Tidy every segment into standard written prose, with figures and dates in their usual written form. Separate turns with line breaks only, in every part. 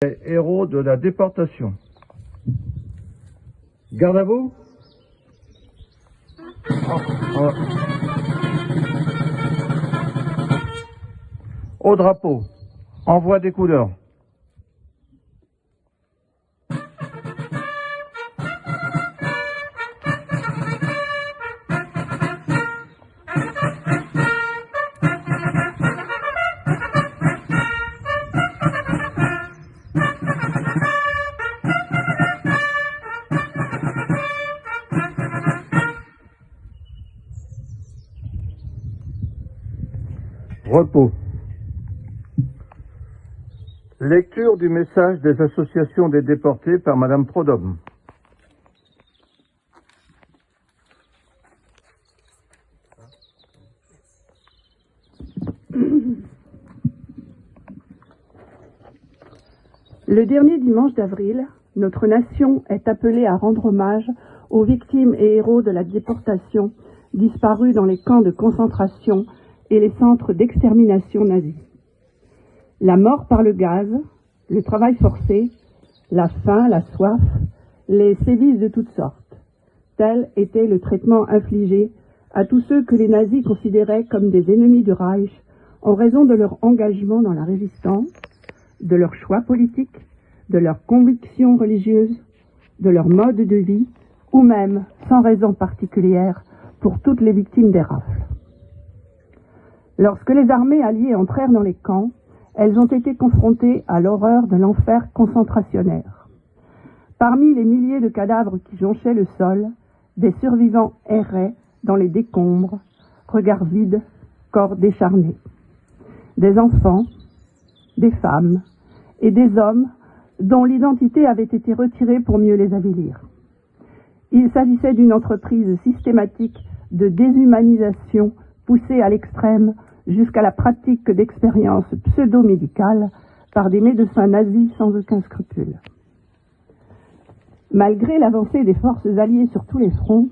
Les héros de la déportation. Garde à vous. Au drapeau. Envoi des couleurs. Repos. Lecture du message des associations des déportés par Madame Prodhomme.
Le dernier dimanche d'avril, notre nation est appelée à rendre hommage aux victimes et héros de la déportation disparus dans les camps de concentration et les centres d'extermination nazis. La mort par le gaz, le travail forcé, la faim, la soif, les sévices de toutes sortes. Tel était le traitement infligé à tous ceux que les nazis considéraient comme des ennemis du Reich en raison de leur engagement dans la résistance, de leurs choix politiques, de leurs convictions religieuses, de leur mode de vie, ou même, sans raison particulière, pour toutes les victimes des rafles. Lorsque les armées alliées entrèrent dans les camps, elles ont été confrontées à l'horreur de l'enfer concentrationnaire. Parmi les milliers de cadavres qui jonchaient le sol, des survivants erraient dans les décombres, regards vides, corps décharnés. Des enfants, des femmes et des hommes dont l'identité avait été retirée pour mieux les avilir. Il s'agissait d'une entreprise systématique de déshumanisation poussée à l'extrême jusqu'à la pratique d'expériences pseudo-médicales par des médecins nazis sans aucun scrupule. Malgré l'avancée des forces alliées sur tous les fronts,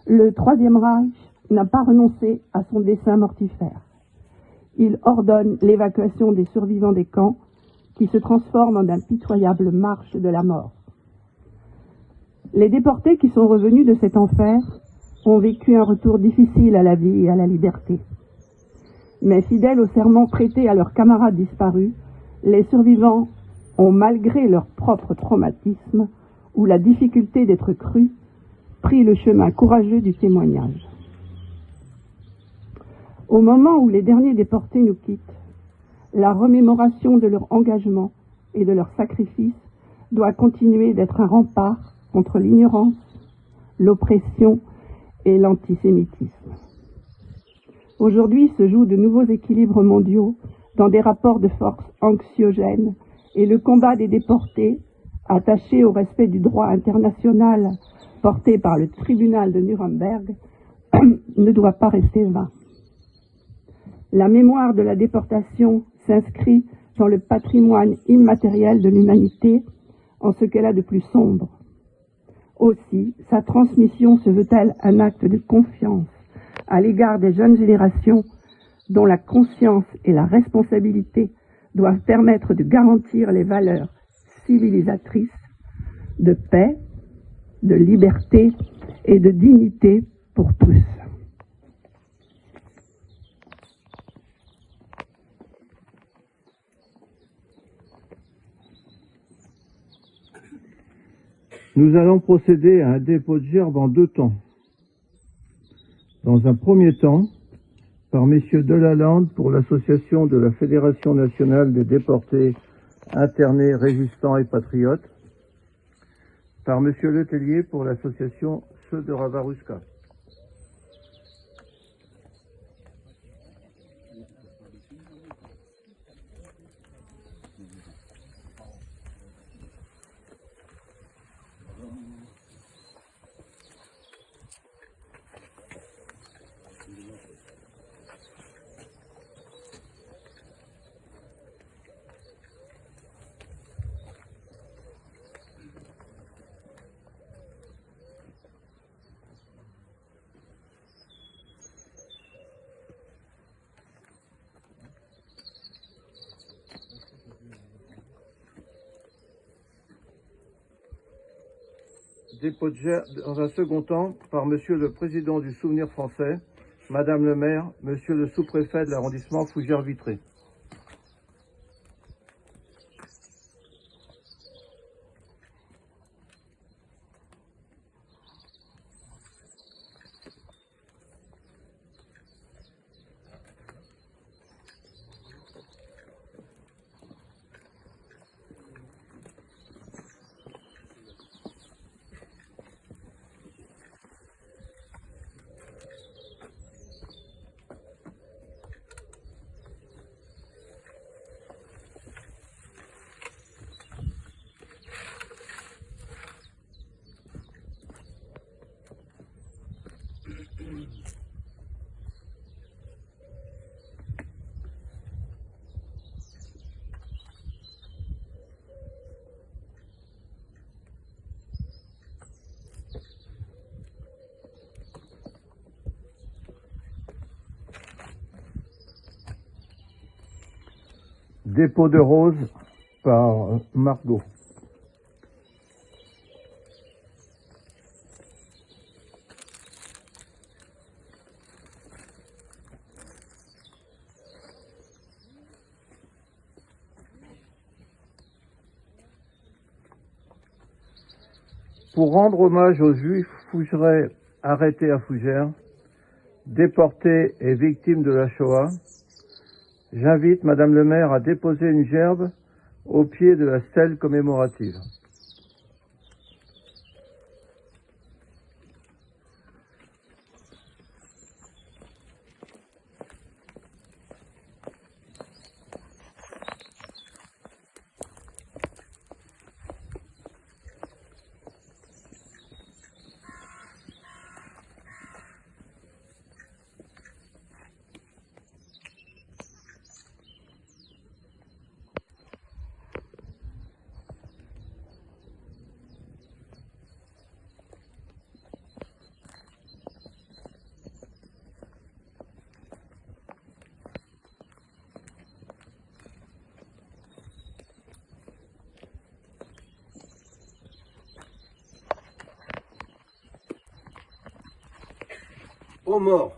le Troisième Reich n'a pas renoncé à son dessein mortifère. Il ordonne l'évacuation des survivants des camps qui se transforment en impitoyable marche de la mort. Les déportés qui sont revenus de cet enfer ont vécu un retour difficile à la vie et à la liberté. Mais fidèles au serment prêté à leurs camarades disparus, les survivants ont, malgré leur propre traumatisme ou la difficulté d'être crus, pris le chemin courageux du témoignage. Au moment où les derniers déportés nous quittent, la remémoration de leur engagement et de leur sacrifice doit continuer d'être un rempart contre l'ignorance, l'oppression et l'antisémitisme. Aujourd'hui se jouent de nouveaux équilibres mondiaux dans des rapports de force anxiogènes et le combat des déportés, attaché au respect du droit international porté par le tribunal de Nuremberg, ne doit pas rester vain. La mémoire de la déportation s'inscrit dans le patrimoine immatériel de l'humanité en ce qu'elle a de plus sombre. Aussi, sa transmission se veut-elle un acte de confiance à l'égard des jeunes générations dont la conscience et la responsabilité doivent permettre de garantir les valeurs civilisatrices de paix, de liberté et de dignité pour tous.
Nous allons procéder à un dépôt de gerbe en deux temps. Dans un premier temps, par messieurs Delalande pour l'association de la Fédération nationale des déportés internés, résistants et patriotes, par monsieur Letellier pour l'association Ceux de Ravaruska. dans un second temps, par Monsieur le Président du Souvenir français, Madame le maire, Monsieur le sous-préfet de l'arrondissement Fougères-Vitré. Dépôt de roses par Margot. Pour rendre hommage aux Juifs fougerais arrêtés à Fougères, déportés et victimes de la Shoah, j'invite Madame le maire à déposer une gerbe au pied de la stèle commémorative. Aux morts.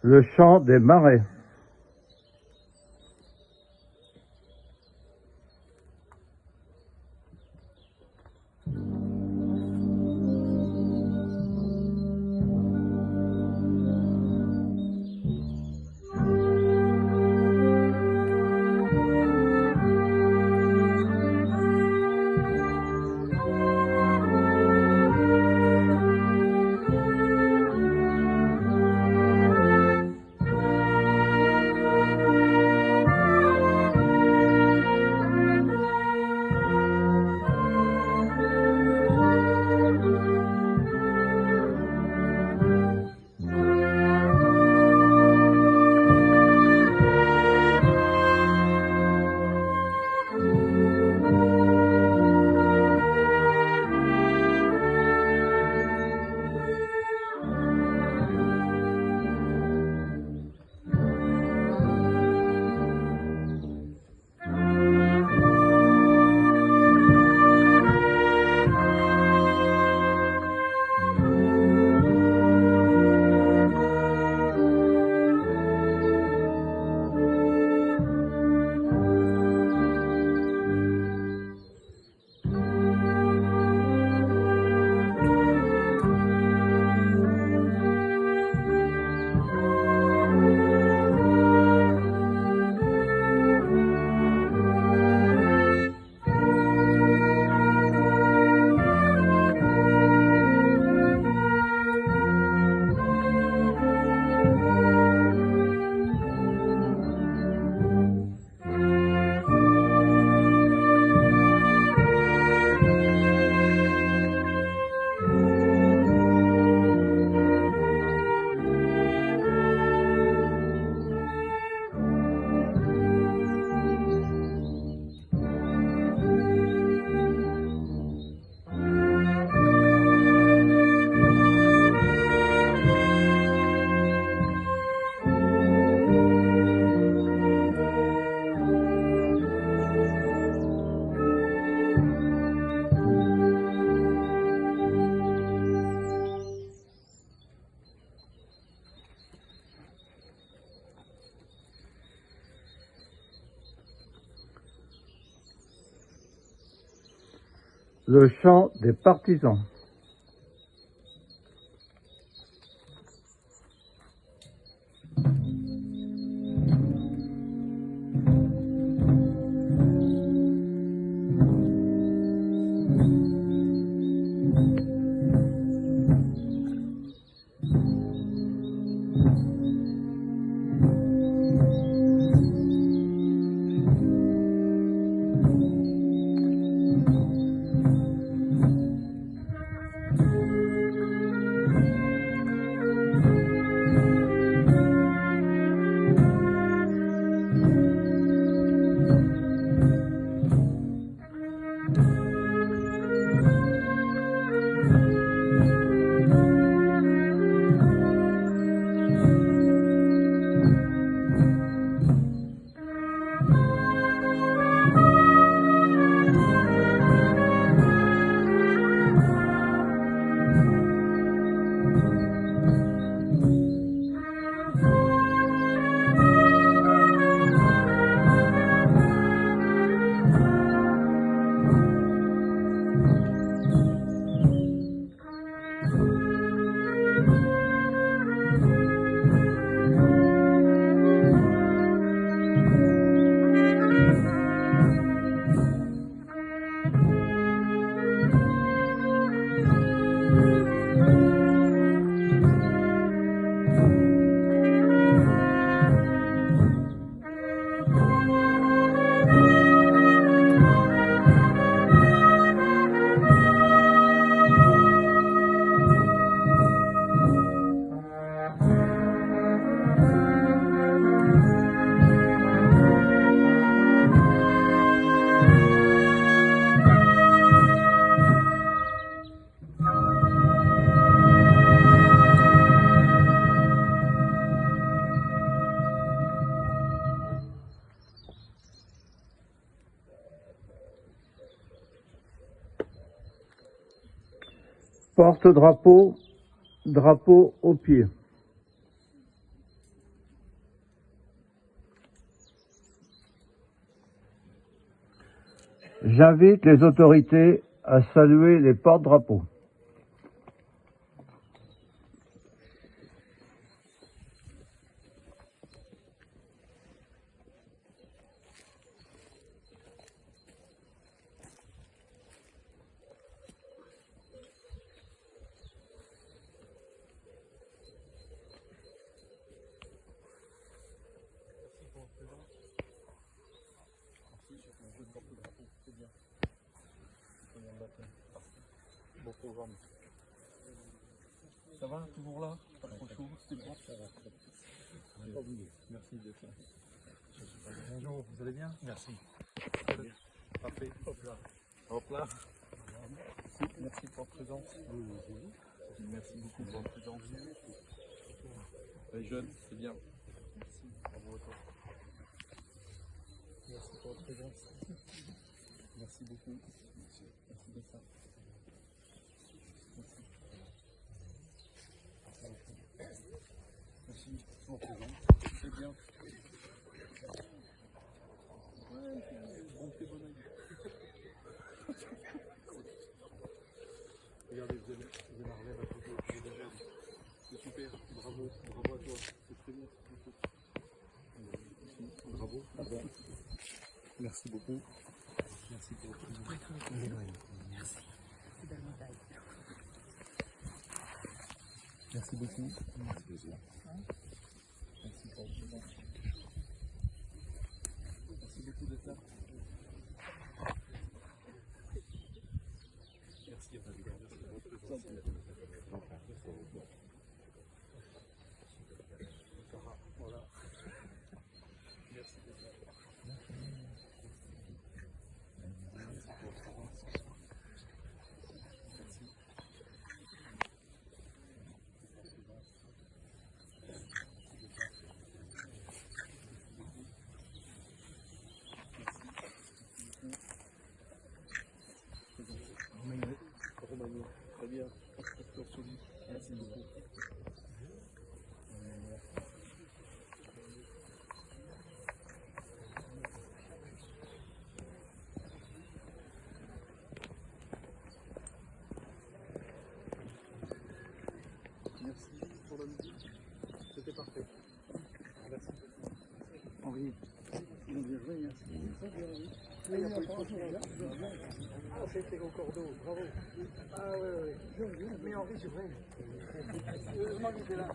Le chant des marais. Le chant des partisans. Porte-drapeau, drapeau au pied. J'invite les autorités à saluer les porte-drapeaux.
Bon programme. Ça va, toujours là? Pas trop chaud? C'était bon? Ça va. Merci d'être là. Bonjour, vous allez bien? Merci. Parfait. Hop là. Hop là. Merci pour votre présence. Merci beaucoup pour votre présence. Les jeunes, c'est bien. Merci. Bravo à toi. Merci pour votre présence. Merci beaucoup. Merci d'être là. Merci. Merci pour votre présence. C'est bien. Ouais, bon fait bon oeil. Regardez, vous avez la relève à côté. C'est super. Bravo. Bravo à toi. C'est très bien. Bravo. Merci beaucoup. Merci pour votre présence. Merci. C'est belle médaille. Merci beaucoup. Merci pour votre présence. Merci beaucoup d'être là. Merci à vous. Merci pour votre présence. Voilà. Merci d'être là. Roumanie, très bien. Merci beaucoup. Merci pour la musique. C'était parfait. Merci. Henri, ils ont bien joué, hein. Ah, c'était au cordeau, bravo. Ah ouais. Mais Henri, c'est vrai. Heureusement qu'il était là.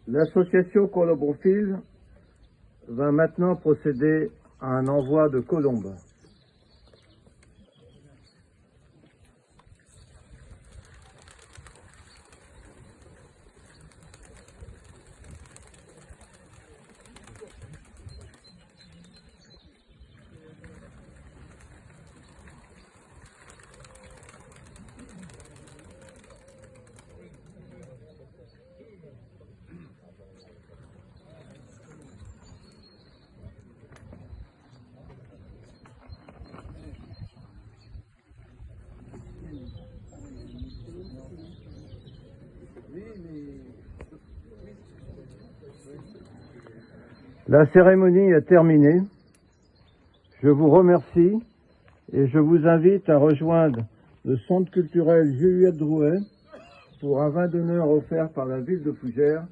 L'association Colombophiles va maintenant procéder à un envoi de colombes. La cérémonie est terminée. Je vous remercie et je vous invite à rejoindre le centre culturel Juliette Drouet pour un vin d'honneur offert par la ville de Fougères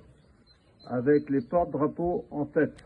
avec les porte-drapeaux en tête.